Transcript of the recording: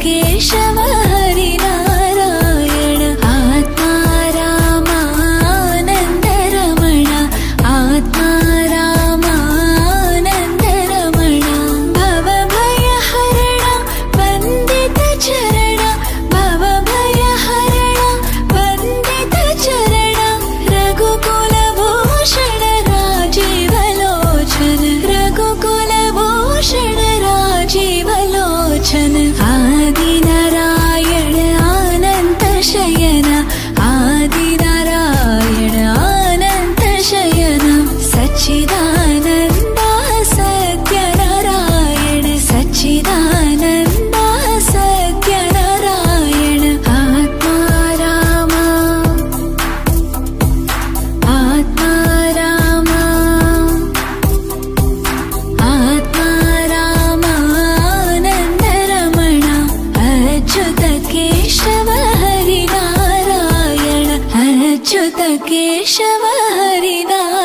केशव हरिनारायण आत्मा रामानन्द रमण आत्मा रामानन्द रमण भवभयहरण वन्दित चरण भवभयहरण वन्दित चरण रघुकुलभूषण राजीवलोचन रघुकुलभूषण राजीवलोचन आदिनारायण अनन्त शयन आदिनारायण अनन्त शयन सच्चिदानन्द सत्यनारायण सच्चिदानन्द सत्यनारायण आत्मा राम आत्मा राम आत्मा रामानन्द रमण अच्युत केशव हरिनारायण अच्युत केशव हरिनारायण